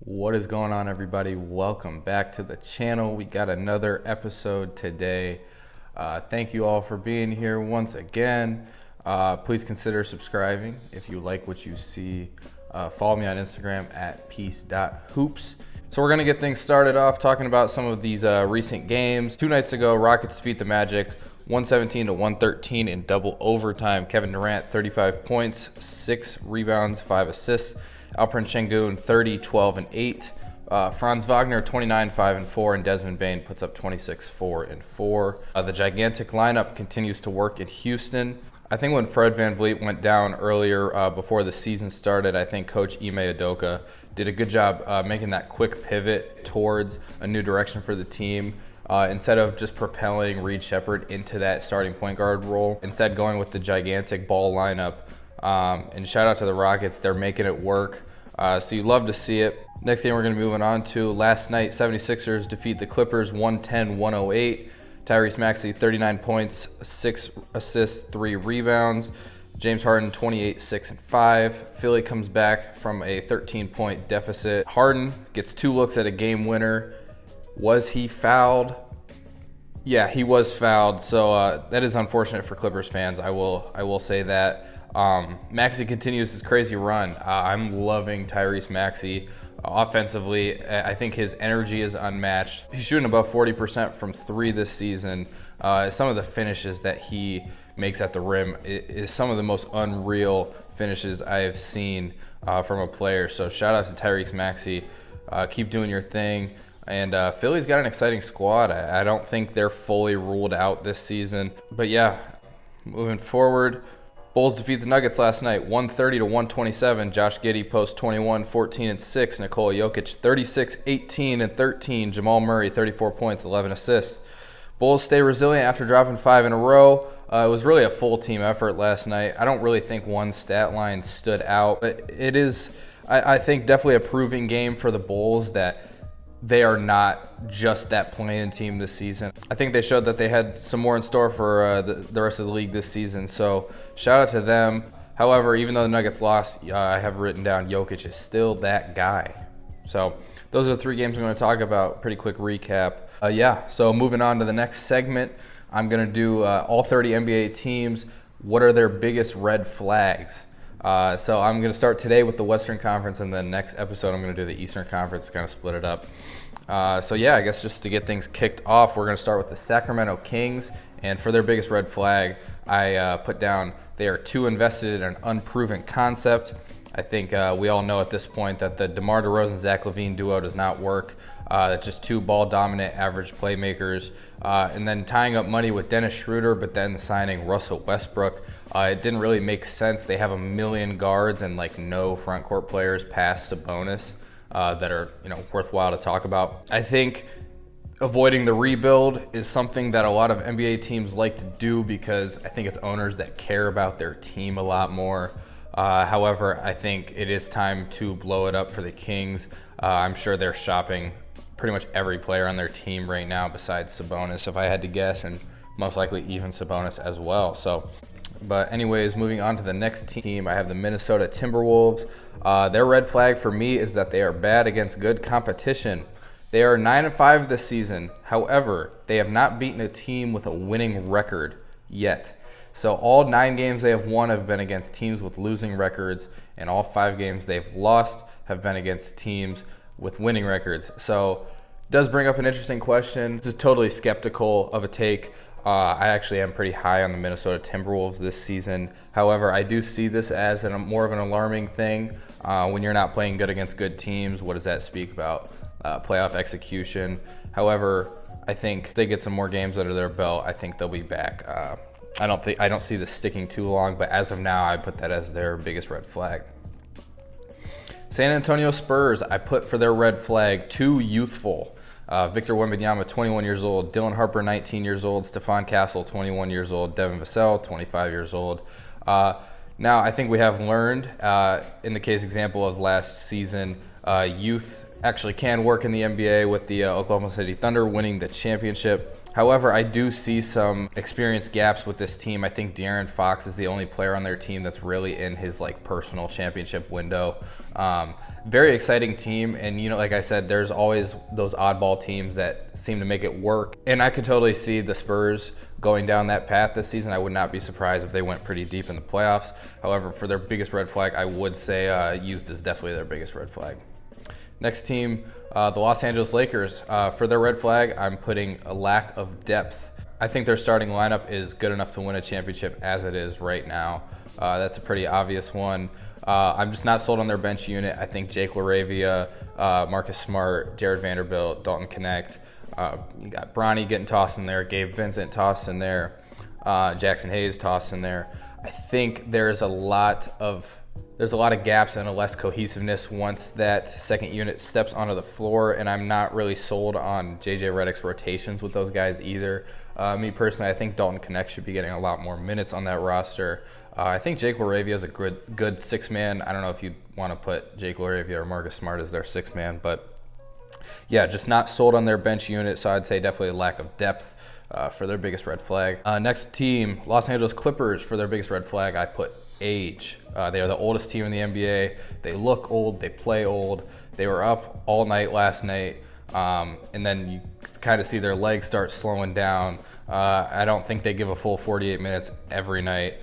What is going on, everybody? Welcome back to the channel. We got another episode today. Thank you all for being here once again. Please consider subscribing if you like what you see. Follow me on Instagram at peace.hoops. So we're going to get things started off talking about some of these recent games. 2 nights ago, Rockets defeat the Magic 117-113 in double overtime. Kevin Durant, 35 points, 6 rebounds, 5 assists. Alperen Sengun, 30, 12, and 8. Franz Wagner, 29, 5, and 4. And Desmond Bane puts up 26, 4, and 4. The gigantic lineup continues to work in Houston. I think when Fred VanVleet went down earlier before the season started, I think Coach Ime Udoka did a good job making that quick pivot towards a new direction for the team. Instead of just propelling Reed Sheppard into that starting point guard role, instead going with the gigantic ball lineup. And shout out to the Rockets. They're making it work. So you love to see it. Next game we're going to be moving on to. Last night, 76ers defeat the Clippers 110-108. Tyrese Maxey, 39 points, 6 assists, 3 rebounds. James Harden, 28, 6, and 5. Philly comes back from a 13-point deficit. Harden gets 2 looks at a game winner. Was he fouled? Yeah, he was fouled. So that is unfortunate for Clippers fans. I will say that. Maxey continues his crazy run. I'm loving Tyrese Maxey. Offensively, I think his energy is unmatched. He's shooting above 40% from 3 this season. Some of the finishes that he makes at the rim is some of the most unreal finishes I have seen from a player. So shout out to Tyrese Maxey. Keep doing your thing. And Philly's got an exciting squad. I don't think they're fully ruled out this season. But yeah, moving forward, Bulls defeat the Nuggets last night, 130-127. Josh Giddey posts 21, 14, and 6. Nikola Jokic, 36, 18, and 13. Jamal Murray, 34 points, 11 assists. Bulls stay resilient after dropping 5 in a row. It was really a full team effort last night. I don't really think one stat line stood out, but it is, I think, definitely a proving game for the Bulls that they are not just that play-in team this season. I think they showed that they had some more in store for the rest of the league this season. So shout out to them. However, even though the Nuggets lost, I have written down Jokic is still that guy. So those are the 3 games I'm going to talk about. Pretty quick recap. So moving on to the next segment, I'm going to do all 30 NBA teams. What are their biggest red flags? So I'm going to start today with the Western Conference, and then next episode I'm going to do the Eastern Conference, kind of split it up. I guess just to get things kicked off, we're going to start with the Sacramento Kings. And for their biggest red flag, I put down they are too invested in an unproven concept. I think we all know at this point that the DeMar DeRozan Zach LaVine duo does not work. Just 2 ball-dominant average playmakers. And then tying up money with Dennis Schroeder, but then signing Russell Westbrook. It didn't really make sense. They have a million guards and no front court players past Sabonis that are worthwhile to talk about. I think avoiding the rebuild is something that a lot of NBA teams like to do because I think it's owners that care about their team a lot more. However, I think it is time to blow it up for the Kings. I'm sure they're shopping pretty much every player on their team right now besides Sabonis, if I had to guess, and most likely even Sabonis as well. But anyways, moving on to the next team, I have the Minnesota Timberwolves. Their red flag for me is that they are bad against good competition. They are 9-5 this season. However, they have not beaten a team with a winning record yet. So all 9 games they have won have been against teams with losing records, and all 5 games they've lost have been against teams with winning records. So it does bring up an interesting question. This is totally skeptical of a take. I actually am pretty high on the Minnesota Timberwolves this season. However, I do see this as more of an alarming thing. When you're not playing good against good teams, what does that speak about? Playoff execution. However, I think if they get some more games under their belt, I think they'll be back. I don't see this sticking too long, but as of now, I put that as their biggest red flag. San Antonio Spurs, I put for their red flag too youthful. Victor Wembanyama, 21 years old. Dylan Harper, 19 years old. Stephon Castle, 21 years old. Devin Vassell, 25 years old. Now, I think we have learned, in the case example of last season, youth actually can work in the NBA with the Oklahoma City Thunder winning the championship. However, I do see some experience gaps with this team. I think De'Aaron Fox is the only player on their team that's really in his like personal championship window. Very exciting team, and like I said, there's always those oddball teams that seem to make it work. And I could totally see the Spurs going down that path this season. I would not be surprised if they went pretty deep in the playoffs. However, for their biggest red flag, I would say youth is definitely their biggest red flag. Next team, the Los Angeles Lakers. For their red flag, I'm putting a lack of depth. I think their starting lineup is good enough to win a championship as it is right now. That's a pretty obvious one. I'm just not sold on their bench unit. I think Jake LaRavia, Marcus Smart, Jared Vanderbilt, Dalton Connect. You got Bronny getting tossed in there, Gabe Vincent tossed in there, Jackson Hayes tossed in there. I think there's a lot of gaps and a less cohesiveness once that second unit steps onto the floor, and I'm not really sold on JJ Redick's rotations with those guys either. Me personally, I think Dalton Connect should be getting a lot more minutes on that roster. I think Jake LaRavia is a good six-man. I don't know if you'd want to put Jake LaRavia or Marcus Smart as their six-man, but yeah, just not sold on their bench unit, so I'd say definitely a lack of depth for their biggest red flag. Next team, Los Angeles Clippers. For their biggest red flag, I put age. They are the oldest team in the NBA. They look old. They play old. They were up all night last night, and then you kind of see their legs start slowing down. I don't think they give a full 48 minutes every night.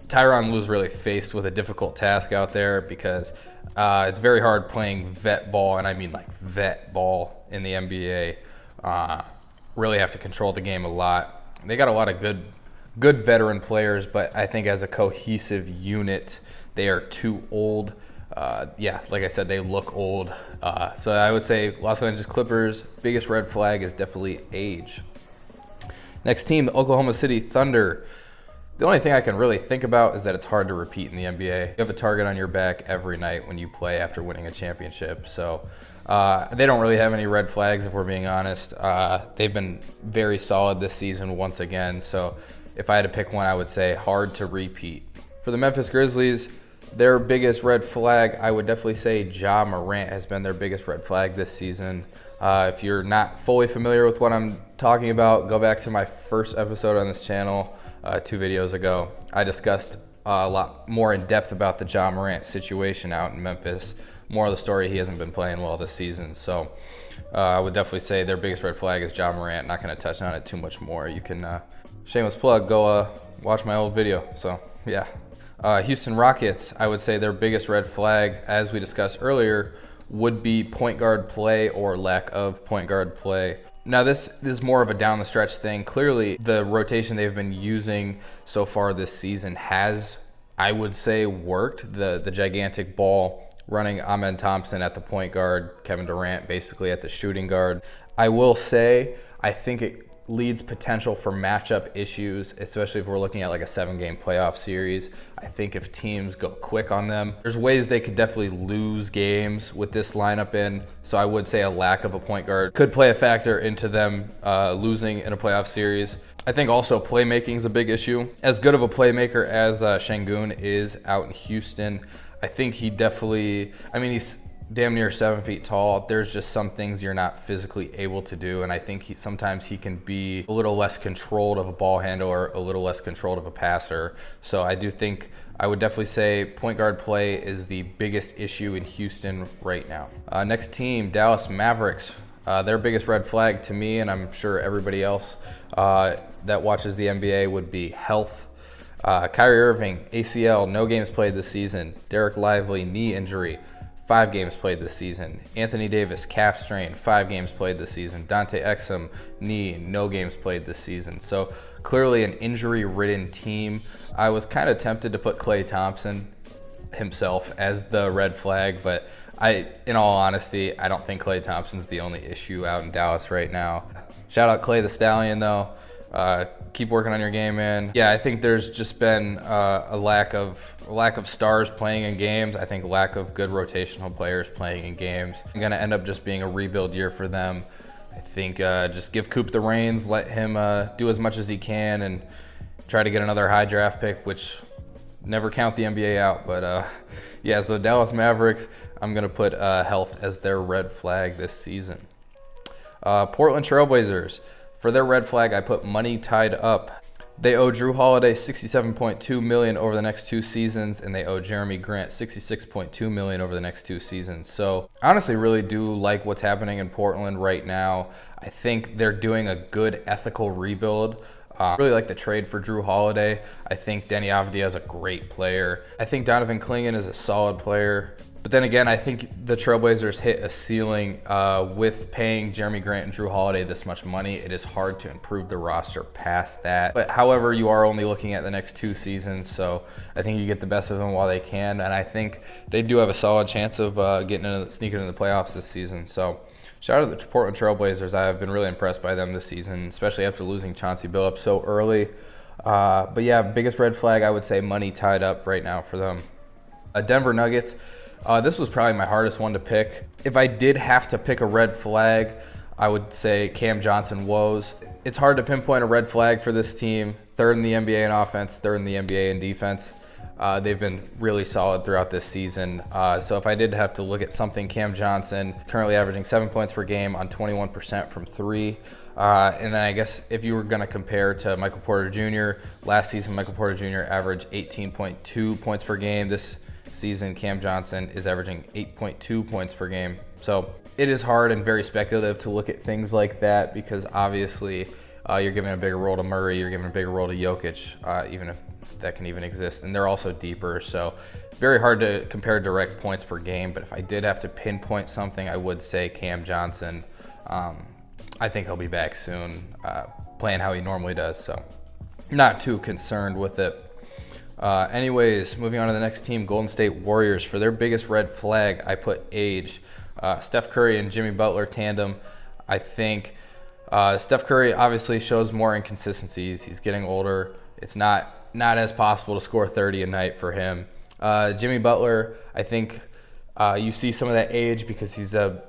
Tyronn Lue's really faced with a difficult task out there because it's very hard playing vet ball, and I mean like vet ball in the NBA. Really have to control the game a lot. They got a lot of good veteran players, but I think as a cohesive unit, they are too old. Like I said, they look old. So I would say Los Angeles Clippers' biggest red flag is definitely age. Next team, the Oklahoma City Thunder. The only thing I can really think about is that it's hard to repeat in the NBA. You have a target on your back every night when you play after winning a championship. So they don't really have any red flags, if we're being honest. They've been very solid this season once again. So if I had to pick one, I would say hard to repeat. For the Memphis Grizzlies, their biggest red flag, I would definitely say Ja Morant has been their biggest red flag this season. If you're not fully familiar with what I'm talking about, go back to my first episode on this channel 2 videos ago. I discussed a lot more in depth about the Ja Morant situation out in Memphis. More of the story, he hasn't been playing well this season. So I would definitely say their biggest red flag is Ja Morant. Not going to touch on it too much more. You can, shameless plug, go watch my old video. So yeah. Houston Rockets, I would say their biggest red flag, as we discussed earlier, would be point guard play or lack of point guard play. Now, this is more of a down the stretch thing. Clearly, the rotation they've been using so far this season has, I would say, worked. The gigantic ball running Amen Thompson at the point guard, Kevin Durant basically at the shooting guard. I will say, I think it leads potential for matchup issues, especially if we're looking at like a 7-game playoff series. I think if teams go quick on them, there's ways they could definitely lose games with this lineup in. So I would say a lack of a point guard could play a factor into them losing in a playoff series. I think also playmaking is a big issue. As good of a playmaker as Şengün is out in Houston, I think he definitely, he's damn near 7 feet tall. There's just some things you're not physically able to do, and I think sometimes he can be a little less controlled of a ball handler, a little less controlled of a passer. So I do think I would definitely say point guard play is the biggest issue in Houston right now. Next team, Dallas Mavericks. Their biggest red flag to me, and I'm sure everybody else that watches the NBA, would be health. Kyrie Irving, ACL, no games played this season. Derek Lively, knee injury, 5 games played this season. Anthony Davis, calf strain, 5 games played this season. Dante Exum, knee, no games played this season. So clearly an injury-ridden team. I was kind of tempted to put Klay Thompson himself as the red flag, but in all honesty, I don't think Klay Thompson's the only issue out in Dallas right now. Shout out Klay the Stallion, though. Keep working on your game, man. Yeah, I think there's just been a lack of stars playing in games. I think lack of good rotational players playing in games. It's gonna end up just being a rebuild year for them. I think just give Coop the reins, let him do as much as he can, and try to get another high draft pick, which never count the NBA out. But yeah, so Dallas Mavericks, I'm gonna put health as their red flag this season. Portland Trailblazers. For their red flag, I put money tied up. They owe Drew Holiday $67.2 million over the next 2 seasons, and they owe Jeremy Grant $66.2 million over the next 2 seasons. So I honestly really do like what's happening in Portland right now. I think they're doing a good ethical rebuild. I really like the trade for Drew Holiday. I think Denny Avdia is a great player. I think Donovan Clingan is a solid player. But then again, I think the Trailblazers hit a ceiling with paying Jeremy Grant and Drew Holiday this much money. It is hard to improve the roster past that. But however, you are only looking at the next 2 seasons, so I think you get the best of them while they can. And I think they do have a solid chance of sneaking into the playoffs this season. So shout out to the Portland Trailblazers. I have been really impressed by them this season, especially after losing Chauncey Billups so early. But yeah, biggest red flag, I would say money tied up right now for them. Denver Nuggets. This was probably my hardest one to pick. If I did have to pick a red flag, I would say Cam Johnson woes. It's hard to pinpoint a red flag for this team. 3rd in the NBA in offense, 3rd in the NBA in defense. They've been really solid throughout this season. So if I did have to look at something, Cam Johnson, currently averaging 7 points per game on 21% from 3. And then I guess if you were going to compare to Michael Porter Jr., last season Michael Porter Jr. averaged 18.2 points per game. This season Cam Johnson is averaging 8.2 points per game. So it is hard and very speculative to look at things like that because obviously you're giving a bigger role to Murray, you're giving a bigger role to Jokic, even if that can even exist. And they're also deeper, so very hard to compare direct points per game. But if I did have to pinpoint something, I would say Cam Johnson. I think he'll be back soon, playing how he normally does. So not too concerned with it. Anyways, moving on to the next team, Golden State Warriors. For their biggest red flag, I put age. Steph Curry and Jimmy Butler tandem. I think Steph Curry obviously shows more inconsistencies. He's getting older. It's not as possible to score 30 a night for him. Jimmy Butler, I think you see some of that age because he's a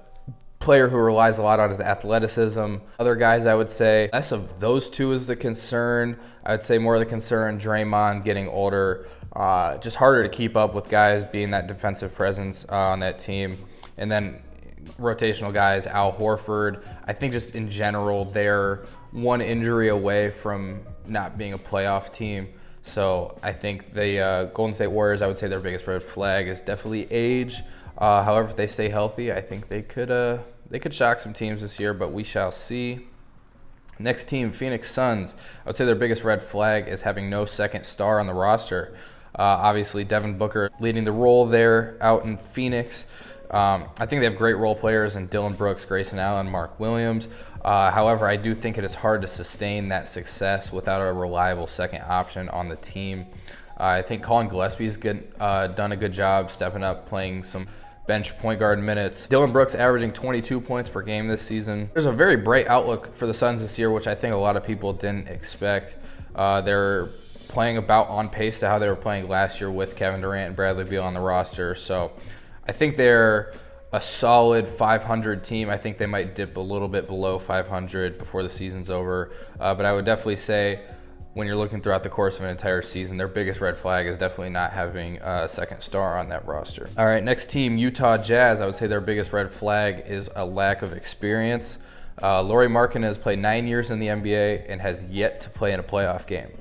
player who relies a lot on his athleticism. Other guys, I would say less of those two is the concern. I would say more of the concern, Draymond getting older, just harder to keep up with guys being that defensive presence on that team. And then rotational guys, Al Horford. I think just in general, they're one injury away from not being a playoff team. So I think the Golden State Warriors, I would say their biggest red flag is definitely age. However, if they stay healthy, I think they could shock some teams this year, but we shall see. Next team, Phoenix Suns. I would say their biggest red flag is having no second star on the roster. Obviously, Devin Booker leading the role there out in Phoenix. I think they have great role players in Dillon Brooks, Grayson Allen, Mark Williams. However, I do think it is hard to sustain that success without a reliable second option on the team. I think Colin Gillespie's done a good job stepping up, playing some bench point guard minutes. Dillon Brooks averaging 22 points per game this season. There's a very bright outlook for the Suns this year, which I think a lot of people didn't expect. They're playing about on pace to how they were playing last year with Kevin Durant and Bradley Beal on the roster. So I think they're a solid 500 team. I think they might dip a little bit below 500 before the season's over. But I would definitely say when you're looking throughout the course of an entire season, their biggest red flag is definitely not having a second star on that roster. All right, next team, Utah Jazz. I would say their biggest red flag is a lack of experience. Lauri Markkanen has played 9 years in the NBA and has yet to play in a playoff game.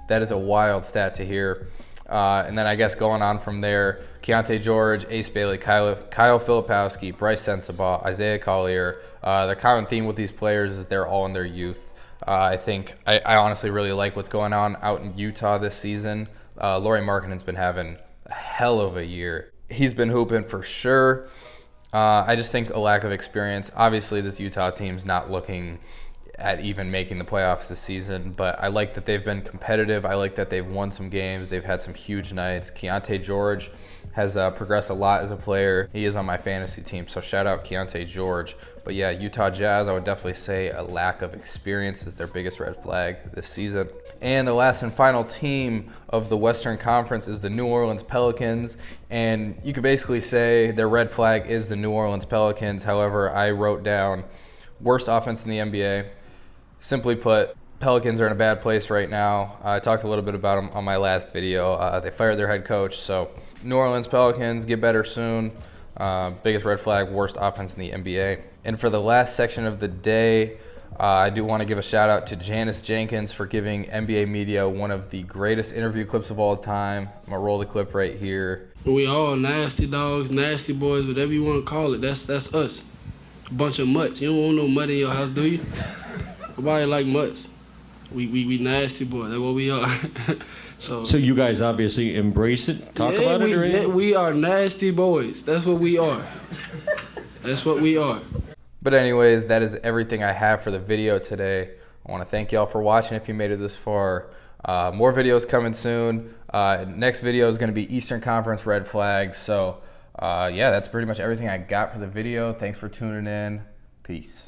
That is a wild stat to hear. And then I guess going on from there, Keontae George, Ace Bailey, Kyle Filipowski, Bryce Sensabaugh, Isaiah Collier. The common theme with these players is they're all in their youth. I think I honestly really like what's going on out in Utah this season. Lauri Markkanen's been having a hell of a year. He's been hooping for sure. I just think a lack of experience. Obviously, this Utah team's not looking at even making the playoffs this season, but I like that they've been competitive. I like that they've won some games. They've had some huge nights. Keontae George has progressed a lot as a player. He is on my fantasy team, so shout out Keontae George. But yeah, Utah Jazz, I would definitely say a lack of experience is their biggest red flag this season. And the last and final team of the Western Conference is the New Orleans Pelicans. And you could basically say their red flag is the New Orleans Pelicans. However, I wrote down worst offense in the NBA. Simply put, Pelicans are in a bad place right now. I talked a little bit about them on my last video. They fired their head coach. So New Orleans Pelicans, get better soon. Biggest red flag, worst offense in the NBA. And for the last section of the day, I do want to give a shout out to Janice Jenkins for giving NBA Media one of the greatest interview clips of all time. I'm going to roll the clip right here. We all nasty dogs, nasty boys, whatever you want to call it. That's us. A bunch of mutts. You don't want no mutt in your house, do you? Nobody like mutts. We nasty boys. That's what we are. So you guys obviously embrace it, talk about it, or anything? We are nasty boys. That's what we are. That's what we are. But anyways, that is everything I have for the video today. I want to thank y'all for watching if you made it this far. More videos coming soon. Next video is going to be Eastern Conference red flags. So yeah, that's pretty much everything I got for the video. Thanks for tuning in. Peace.